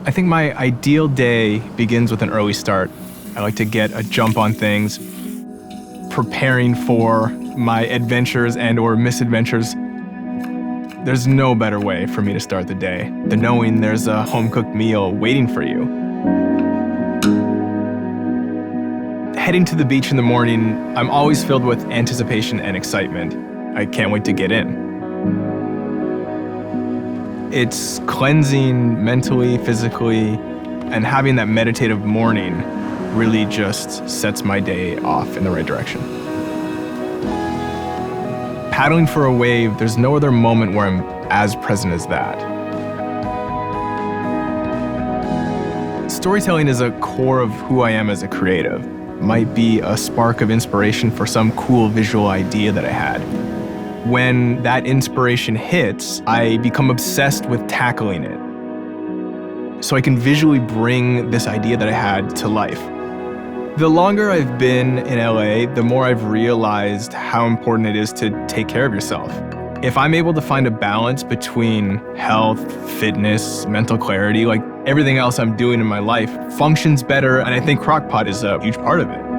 I think my ideal day begins with an early start. I like to get a jump on things, preparing for my adventures and or misadventures. There's no better way for me to start the day than knowing there's a home-cooked meal waiting for you. Heading to the beach in the morning, I'm always filled with anticipation and excitement. I can't wait to get in. It's cleansing mentally, physically, and having that meditative morning really just sets my day off in the right direction. Paddling for a wave, there's no other moment where I'm as present as that. Storytelling is a core of who I am as a creative. It might be a spark of inspiration for some cool visual idea that I had. When that inspiration hits, I become obsessed with tackling it, so I can visually bring this idea that I had to life. The longer I've been in LA, the more I've realized how important it is to take care of yourself. If I'm able to find a balance between health, fitness, mental clarity, like everything else I'm doing in my life functions better, and I think Crock-Pot is a huge part of it.